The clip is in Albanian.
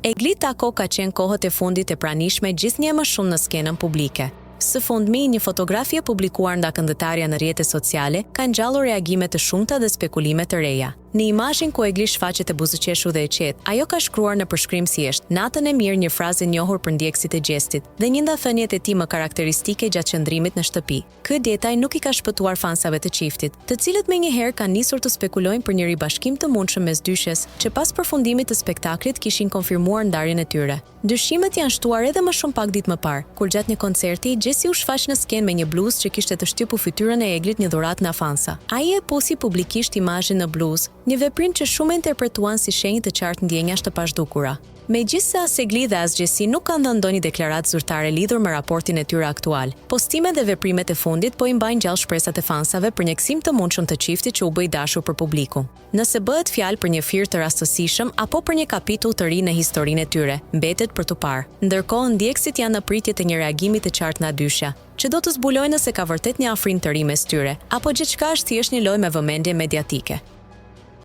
Egli Tako ka qenë kohët e fundit e pranishme gjithnjë më shumë në skenën publike. Së fundmi, një fotografie publikuar nga këndëtarja në rrjetet sociale ka ngjallur reagime të shumta dhe spekulime të reja. Në imazhin ku Egli shfaqet e buzëqeshur dhe e qetë, ajo ka shkruar në përshkrim si është: "Natën e mirë", një frazë e njohur për ndjekësit e gjestit dhe një nga thënjet e tij më karakteristike gjatë qëndrimit në shtëpi. Ky detaj nuk i ka shpëtuar fansave të çiftit, të cilët menjëherë kanë nisur të spekulojnë për një ribashkim të mundshëm mes dyshes, që pas përfundimit të spektaklit kishin konfirmuar ndarjen e tyre. Dyshimet janë shtuar edhe më shumë pak ditë më parë, kur gjatë një koncerti Gjesi u shfaq në skenë me një bluzë që kishte të shtypur fytyrën e Eglit, një dhuratë nga fansa. Ai e posi publikisht imazhin në bluzë, një veprim që shumë interpretuan si shenjë të qartë ndjenjash të pazhdukura. Megjithse as Egli dhe as Gjesi nuk kanë dhënë ndonjë deklaratë zyrtare lidhur me raportin e tyre aktual, postimet dhe veprimet e fundit po i mbajnë gjallë shpresat e fansave për një kthim të mundshëm të çiftit që u bë i dashur për publikun. Nëse bëhet fjalë për një firë të rastësishëm apo për një kapitull të ri në historinë e tyre, mbetet për tu parë. Ndërkohë, ndjekësit janë në pritje të një reagimi të qartë nga dyshja, që do të zbulojnë nëse ka vërtet një afrim të ri mes tyre, apo gjithçka është thjesht një lojë me vëmendje mediatike.